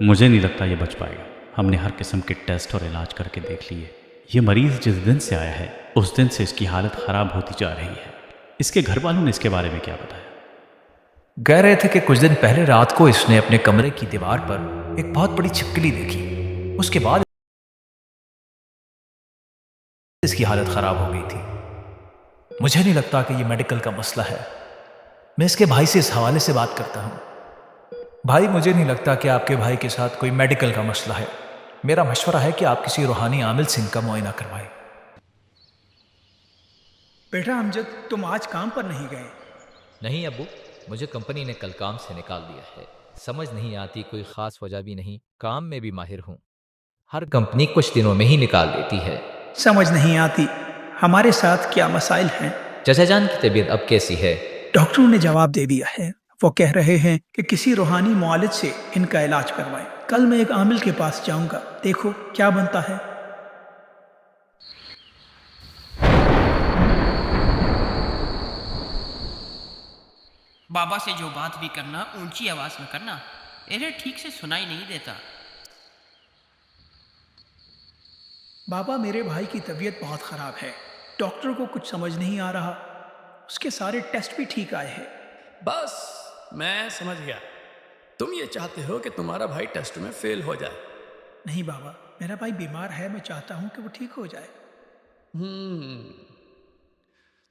मुझे नहीं लगता ये बच पाएगा। हमने हर किस्म के टेस्ट और इलाज करके देख लिए। ये मरीज़ जिस दिन से आया है उस दिन से इसकी हालत ख़राब होती जा रही है। इसके घर वालों ने इसके बारे में क्या बताया? कह रहे थे कि कुछ दिन पहले रात को इसने अपने कमरे की दीवार पर एक बहुत बड़ी छिपकली देखी। उसके बाद इसकी हालत ख़राब हो गई थी। मुझे नहीं लगता कि ये मेडिकल का मसला है। मैं इसके भाई से इस हवाले से बात करता हूँ। भाई, मुझे नहीं लगता कि आपके भाई के साथ कोई मेडिकल का मसला है। मेरा मशवरा है कि आप किसी रूहानी आमिल से इनका मुआयना करवाएं। बेटा अमजद, तुम आज काम पर नहीं गए? नहीं अब्बू, मुझे कंपनी ने कल काम से निकाल दिया है। समझ नहीं आती, कोई ख़ास वजह भी नहीं। काम में भी माहिर हूँ, हर कंपनी कुछ दिनों में ही निकाल देती है। समझ नहीं आती हमारे साथ क्या मसाइल हैं। चचा जान की तबीयत अब कैसी है? डॉक्टरों ने जवाब दे दिया है। वो कह रहे हैं कि किसी रूहानी मुआलिज से इनका इलाज करवाएं। कल मैं एक आमिल के पास जाऊंगा, देखो क्या बनता है। बाबा से जो बात भी करना ऊंची आवाज में करना, इन्हें ठीक से सुनाई नहीं देता। बाबा, मेरे भाई की तबीयत बहुत ख़राब है। डॉक्टर को कुछ समझ नहीं आ रहा। उसके सारे टेस्ट भी ठीक आए हैं। बस मैं समझ गया, तुम ये चाहते हो कि तुम्हारा भाई टेस्ट में फेल हो जाए। नहीं बाबा, मेरा भाई बीमार है। मैं चाहता हूँ कि वो ठीक हो जाए।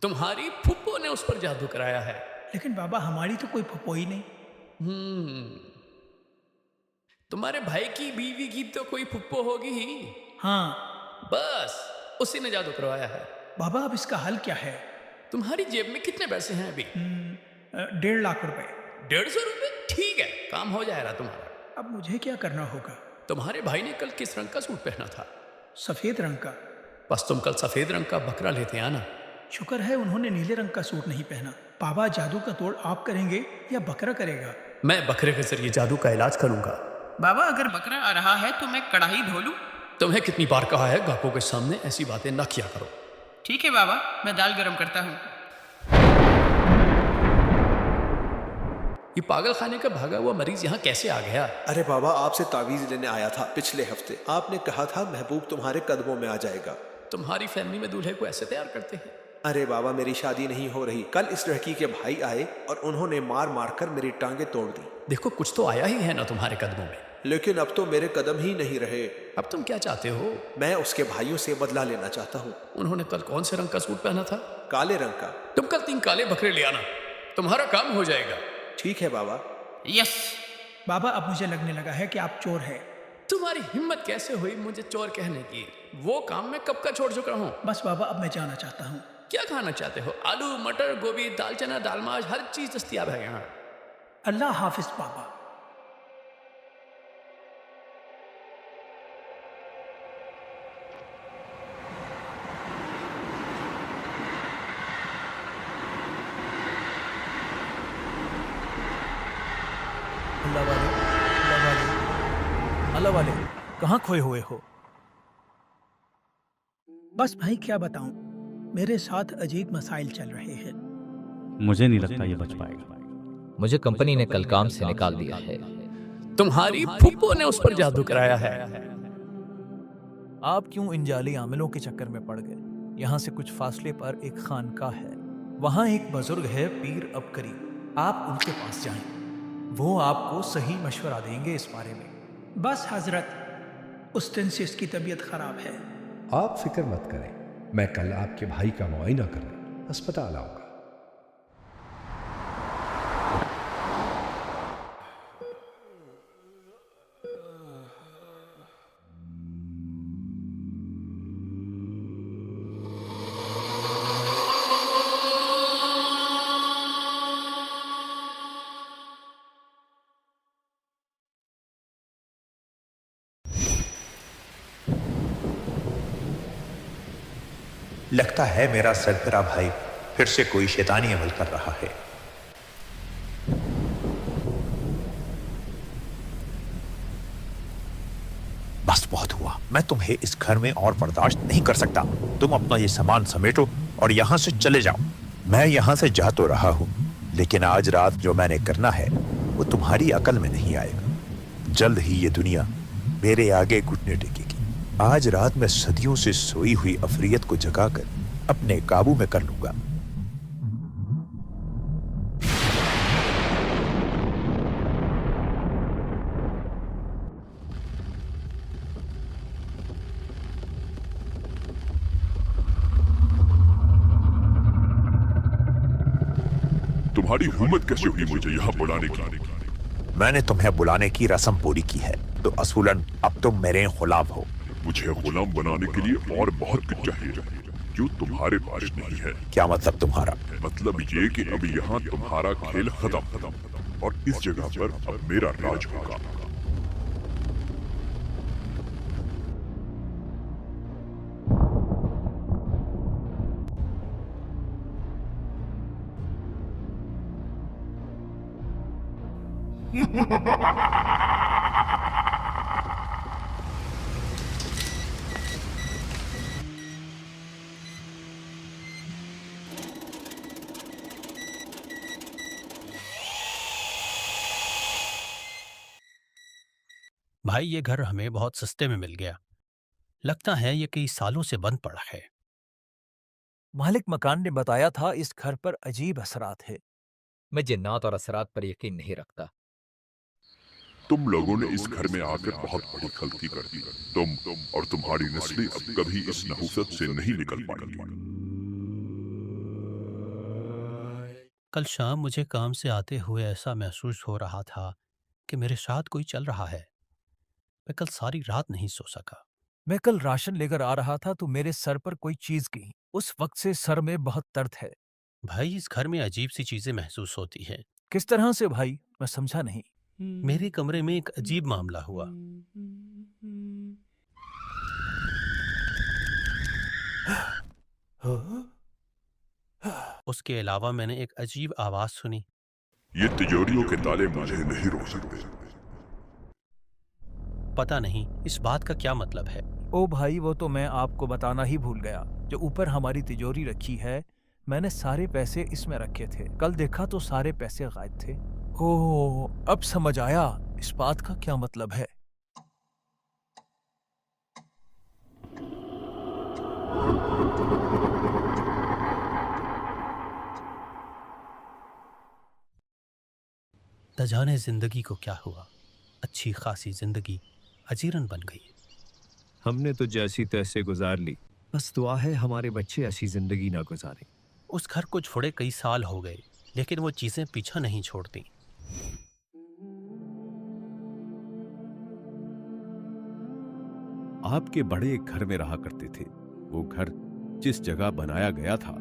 तुम्हारी फुप्पो ने उस पर जादू कराया है। लेकिन बाबा, हमारी तो कोई फुप्पो ही नहीं। तुम्हारे भाई की बीवी की तो कोई फुप्पो होगी ही। हाँ बस उसी ने जादू करवाया है। बाबा, अब इसका हल क्या है? तुम्हारी जेब में कितने पैसे हैं अभी? 1.5 लाख रुपए। 150 रुपए? ठीक है, काम हो जाएगा तुम्हारा। अब मुझे क्या करना होगा? तुम्हारे भाई ने कल किस रंग का सूट पहना था? सफेद रंग का। बस तुम कल सफेद रंग का बकरा लेते आना। शुक्र है उन्होंने नीले रंग का सूट नहीं पहना। बाबा, जादू का तोड़ आप करेंगे या बकरा करेगा? मैं बकरे के जरिए जादू का इलाज करूंगा। बाबा, अगर बकरा आ रहा है तो मैं कढ़ाई धो लूं? तुम्हें कितनी बार कहा है ग्राहकों के सामने ऐसी बातें न किया करो। ठीक है बाबा, मैं दाल गरम करता हूँ। ये पागल खाने का भागा हुआ मरीज यहाँ कैसे आ गया? अरे बाबा, आपसे तावीज़ लेने आया था पिछले हफ्ते। आपने कहा था महबूब तुम्हारे कदमों में आ जाएगा। तुम्हारी फैमिली में दूल्हे को ऐसे तैयार करते हैं? अरे बाबा, मेरी शादी नहीं हो रही। कल इस लड़की के भाई आए और उन्होंने मार मार कर मेरी टांगे तोड़ दी। देखो, कुछ तो आया ही है ना तुम्हारे कदमों में। लेकिन अब तो मेरे कदम ही नहीं रहे। अब तुम क्या चाहते हो? मैं उसके भाइयों से बदला लेना चाहता हूँ। उन्होंने कल कौन से रंग का सूट पहना था? काले रंग का। तुम कल 3 काले बकरे ले आना, तुम्हारा काम हो जाएगा। ठीक है बाबा। यस बाबा, अब मुझे लगने लगा है कि आप चोर हैं। तुम्हारी हिम्मत कैसे हुई मुझे चोर कहने की? वो काम मैं कब का छोड़ चुका हूँ। बस बाबा, अब मैं जाना चाहता हूँ। क्या खाना चाहते हो? आलू, मटर, गोभी, दाल चना, दाल माश, हर चीज दस्तयाब है यहाँ। अल्लाह हाफिज बाबा। अल्लाह वाले, अल्लाह वाले, अल्लाह वाले, कहाँ खोए हुए हो? बस भाई, क्या बताऊं, मेरे साथ अजीब मसाइल चल रहे हैं। मुझे नहीं लगता ये बच पाएगा। मुझे कंपनी ने कल काम से निकाल दिया है। तुम्हारी फुप्पो ने उस पर जादू कराया है। आप क्यों इन जाली आमिलों के चक्कर में पड़ गए? यहाँ से कुछ फासले पर एक खानका है। वहाँ एक बुजुर्ग है, पीर अबकरी। आप उनके पास जाएं, वो आपको सही मशवरा देंगे इस बारे में। बस हजरत, उस दिन से इसकी तबीयत खराब है। आप फिक्र मत करें, मैं कल आपके भाई का मुआयना करने अस्पताल आऊंगा। लगता है मेरा सरबरा भाई फिर से कोई शैतानी अमल कर रहा है। बस बहुत हुआ, मैं तुम्हें इस घर में और बर्दाश्त नहीं कर सकता। तुम अपना ये सामान समेटो और यहाँ से चले जाओ। मैं यहाँ से जा तो रहा हूँ, लेकिन आज रात जो मैंने करना है वो तुम्हारी अकल में नहीं आएगा। जल्द ही ये दुनिया मेरे आगे घुटने टेकेगी। आज रात मैं सदियों से सोई हुई अफरियत को जगाकर अपने काबू में कर लूंगा। तुम्हारी हिम्मत कैसे हुई मुझे यहाँ बुलाने की? मैंने तुम्हें बुलाने की रस्म पूरी की है, तो असूलन अब तुम मेरे गुलाम हो। मुझे गुलाम बनाने के लिए और बहुत कुछ चाहिए जो तुम्हारे पास नहीं है। क्या मतलब तुम्हारा? मतलब ये कि अब यहाँ तुम्हारा खेल खत्म और इस जगह पर अब मेरा राज होगा। भाई ये घर हमें बहुत सस्ते में मिल गया। लगता है ये कई सालों से बंद पड़ा है। मालिक मकान ने बताया था इस घर पर अजीब असरात है। मैं जिन्नात और असरात पर यकीन नहीं रखता। तुम लोगों ने इस घर में आकर बहुत बड़ी गलती कर दी। तुम और तुम्हारी नस्लें अब कभी इस नहुसत से नहीं निकल पाएंगी। कल शाम मुझे काम से आते हुए ऐसा महसूस हो रहा था कि मेरे साथ कोई चल रहा है। मैं कल सारी रात नहीं सो सका। मैं कल राशन लेकर आ रहा था तो मेरे सर पर कोई चीज गिरी। उस वक्त से सर में बहुत दर्द है। भाई इस घर में अजीब सी चीजें महसूस होती हैं। किस तरह से भाई? मैं समझा नहीं। मेरे कमरे में एक अजीब मामला हुआ। उसके अलावा मैंने एक अजीब आवाज सुनी। ये तिजोरियों के ताले मुझे नहीं रोक सकते। पता नहीं इस बात का क्या मतलब है। ओ भाई वो तो मैं आपको बताना ही भूल गया। जो ऊपर हमारी तिजोरी रखी है, मैंने सारे पैसे इसमें रखे थे। कल देखा तो सारे पैसे गायब थे। ओह अब समझ आया इस बात का क्या मतलब है। न जाने जिंदगी को क्या हुआ। अच्छी खासी जिंदगी अजीरन बन गई। हमने तो जैसी तैसे गुजार ली, बस दुआ है हमारे बच्चे ऐसी जिंदगी ना गुजारें। उस घर को छोड़े कई साल हो गए, लेकिन वो चीजें पीछा नहीं छोड़ती। आपके बड़े एक घर में रहा करते थे। वो घर जिस जगह बनाया गया था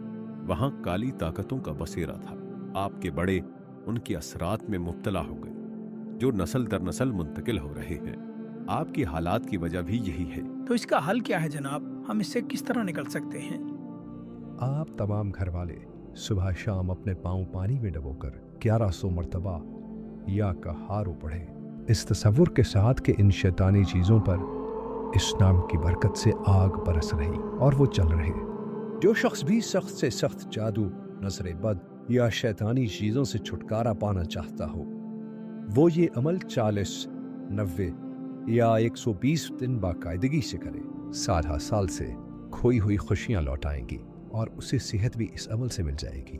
वहां काली ताकतों का बसेरा था। आपके बड़े उनके असरात में मुब्तला हो गए जो नस्ल दर नस्ल मुंतकिल हो रहे हैं। आपकी हालात की वजह भी यही है। तो इसका हल क्या है जनाब? हम इससे किस तरह निकल सकते हैं? आप तमाम घर वाले सुबह शाम अपने पांव पानी में डबोकर 1100 मरतबा या कहारो पढ़े, इस तसव्वुर के साथ कि इन शैतानी चीज़ों पर इस नाम की बरकत से आग बरस रही और वो चल रहे। जो शख्स भी सख्त से सख्त जादू, नजर बद या शैतानी चीज़ों से छुटकारा पाना चाहता हो, वो ये अमल 40, 90 या 120 दिन बाकायदगी से करे। 60 साल से खोई हुई खुशियां लौट आएंगी और उसे सेहत भी इस अमल से मिल जाएगी।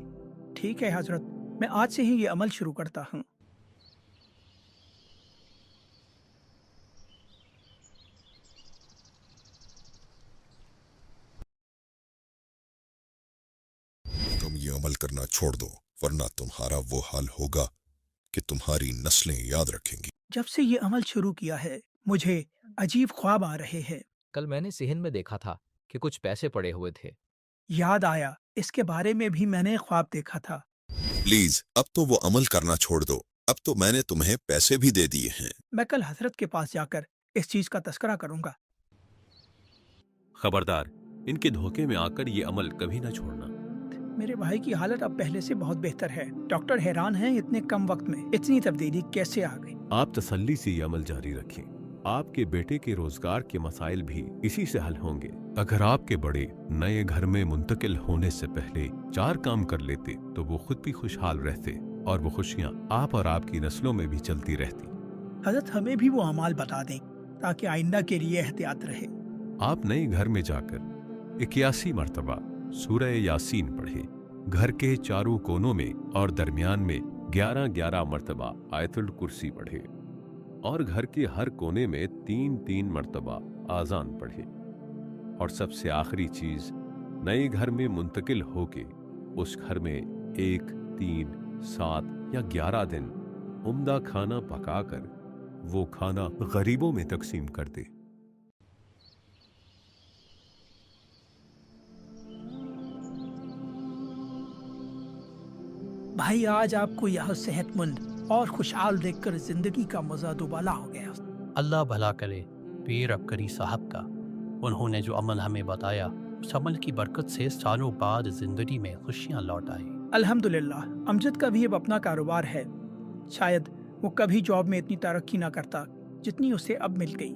ठीक है हजरत, मैं आज से ही ये अमल शुरू करता हूँ। तुम ये अमल करना छोड़ दो, वरना तुम्हारा वो हाल होगा कि तुम्हारी नस्लें याद रखेंगी। जब से ये अमल शुरू किया है मुझे अजीब ख्वाब आ रहे हैं। कल मैंने सिहन में देखा था कि कुछ पैसे पड़े हुए थे। याद आया, इसके बारे में भी मैंने ख्वाब देखा था। प्लीज अब तो वो अमल करना छोड़ दो। अब तो मैंने तुम्हें पैसे भी दे दिए हैं। मैं कल हजरत के पास जाकर इस चीज का तस्करा करूंगा। खबरदार, इनके धोखे में आकर ये अमल कभी ना छोड़ना। मेरे भाई की हालत अब पहले से बहुत बेहतर है। डॉक्टर हैरान हैं इतने कम वक्त में इतनी तब्दीली कैसे आ गई। आप तसल्ली से ये अमल जारी रखें। आपके बेटे के रोजगार के मसाइल भी इसी से हल होंगे। अगर आपके बड़े नए घर में मुंतकिल होने से पहले 4 काम कर लेते तो वो खुद भी खुशहाल रहते और वो खुशियां आप और आपकी नस्लों में भी चलती रहती। حضرت ہمیں بھی وہ اعمال بتا دیں تاکہ آئندہ کے لیے احتیاط رہے۔ آپ نئے گھر میں جا کر 81 مرتبہ سورہ یاسین پڑھیں۔ گھر کے چاروں کونوں میں اور درمیان میں 11 مرتبہ آیت الکرسی پڑھیں اور گھر کے ہر کونے میں 3 مرتبہ آذان پڑھیں۔ اور سب سے آخری چیز، نئے گھر میں منتقل ہو کے اس گھر میں 1، 3، 7 یا 11 دن عمدہ کھانا پکا کر وہ کھانا غریبوں میں تقسیم کر دے۔ بھائی آج آپ کو یہ صحت مند اور خوشحال دیکھ کر زندگی کا مزہ دوبالا ہو گیا۔ اللہ بھلا کرے پیر عبقری صاحب کا، انہوں نے جو عمل ہمیں بتایا اس عمل کی برکت سے سالوں بعد زندگی میں خوشیاں لوٹ آئی۔ الحمدللہ امجد کا بھی اب اپنا کاروبار ہے، شاید وہ کبھی جاب میں اتنی ترقی نہ کرتا جتنی اسے اب مل گئی۔